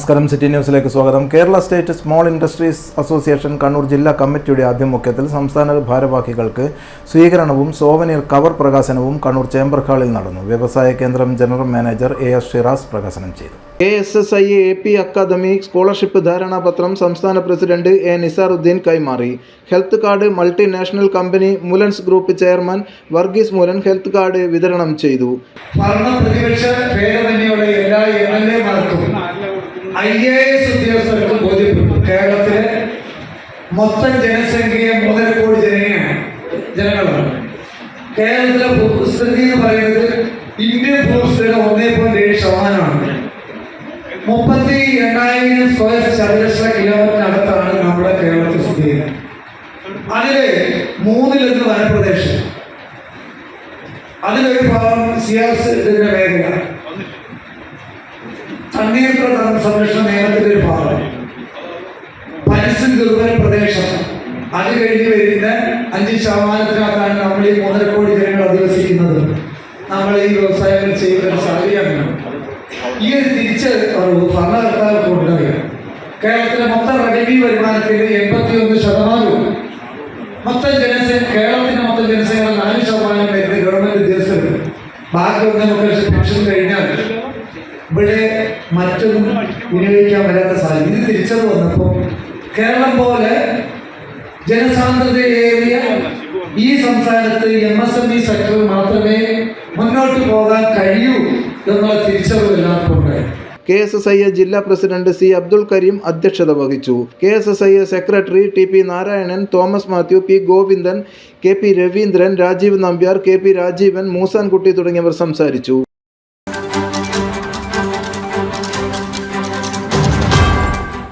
നമസ്കാരം, സിറ്റി ന്യൂസിലേക്ക് സ്വാഗതം. Kerala state small industries association Kannur ജില്ലാ കമ്മിറ്റിയുടെ ആഭിമുഖ്യത്തിൽ സംസ്ഥാന ഭാരവാഹികൾക്ക് സ്വീകരണവും സോവനീർ കവർ പ്രകാശനവും കണ്ണൂർ ചേംബർ ഹാളിൽ നടന്നു. വ്യവസായ കേന്ദ്രം ജനറൽ മാനേജർ AS ഷിറാസ് പ്രകാശനം ചെയ്തു. KSSIA AP അക്കാദമി സ്കോളർഷിപ്പ് ധാരണാപത്രം സംസ്ഥാന പ്രസിഡന്റ് A നിസാറുദ്ദീൻ കൈമാറി. Health card multinational company Moolans group chairman Varghese Moolan health card വിതരണം ചെയ്തു. IAS ഉദ്യോഗസ്ഥർക്കും ബോധ്യപ്പെട്ടു. കേരളത്തിലെ മൊത്തം ജനസംഖ്യ 3.5 കോടി ജനങ്ങളാണ്. കേരളത്തിലെ ഭൂസ്ഥിതി എന്ന് പറയുന്നത് ഇന്ത്യൻ ഭൂസ്ഥിതിയുടെ 1.7%. 38,000 സ്ക്വയർ ചതുരശ്ര കിലോമീറ്ററിനകത്താണ് നമ്മുടെ കേരളത്തിൽ സ്ഥിതി ചെയ്യുന്നത്. അതില് 1/3 വനപ്രദേശം, അതിലൊരു ഭാഗം സിയാസിന്റെ മേഖല, തണ്ണീർത്തട സംരക്ഷണ നിയമത്തിന്റെ ഒരു ഭാഗം, പരിസ്ഥിതി ദുർബല പ്രദേശം. അത് കഴിഞ്ഞ് വരുന്ന 5% നമ്മൾ ഈ 1.5 കോടി ജനങ്ങൾ അധിവസിക്കുന്നത്. നമ്മൾ ഈ വ്യവസായങ്ങൾ ചെയ്യുന്ന സാഹചര്യമാണ്. ഈ ഒരു തിരിച്ചറിവ് ഭരണകർത്താക്കൾക്ക് ഉണ്ടാവുക. കേരളത്തിലെ മൊത്തം റവന്യൂ വരുമാനത്തിന്റെ 81%, മൊത്തം കേരളത്തിന്റെ മൊത്തം ജനസംഖ്യ 4% വരുന്ന ഗവൺമെന്റ് ഉദ്യോഗസ്ഥരുണ്ട്. ബാക്കി 1 പെൻഷൻ കഴിഞ്ഞാൽ ഇവിടെ മറ്റൊന്നും വിനിയോഗിക്കാൻ വരാത്ത സാഹചര്യം. ഇത് തിരിച്ചറിവ് വന്നപ്പോൾ കേരളം പോലെ ജനസാന്ദ്രതയേറിയ ഈ സംസ്ഥാനത്ത് MSME സെക്ടർ മാത്രമേ മുന്നോട്ട് പോകാൻ കഴിയൂ എന്നുള്ള തിരിച്ചറിവ് എല്ലാവർക്കും ഉണ്ടായി. KSSIA ജില്ലാ പ്രസിഡന്റ് C അബ്ദുൽ കരീം അധ്യക്ഷത വഹിച്ചു. KSSIA secretary TP Narayanan, Thomas Mathew, P Govindan, KP Raveendran, Rajeev Nambiar, KP Rajeevan, Moosankutty തുടങ്ങിയവർ സംസാരിച്ചു.